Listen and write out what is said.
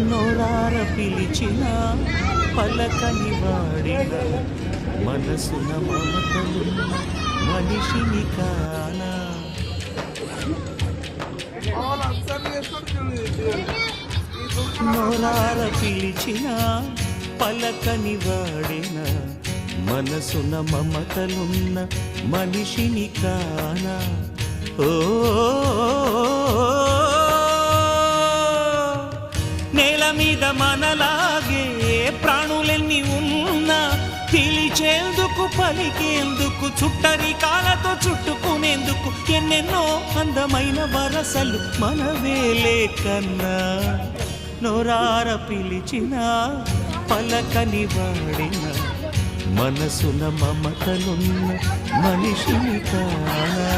నోరార పిలిచిన పలకని వాడిన మనసున మమతలు మనిషిని కానా. నోరార పిలిచిన పలకని వాడిన మనసున మమతలున్న మనిషిని కానా. ఓ నేల మీద మనలాగే ప్రాణులెన్ని ఉన్నా పిలిచేందుకు పలికేందుకు చుట్టరికాలతో చుట్టుకునేందుకు ఎన్నెన్నో అందమైన వరసలు మనవేలే కన్నా. నోరార పిలిచిన పలకని వాడిన మనసున మమతలున్న మనిషిని కానా.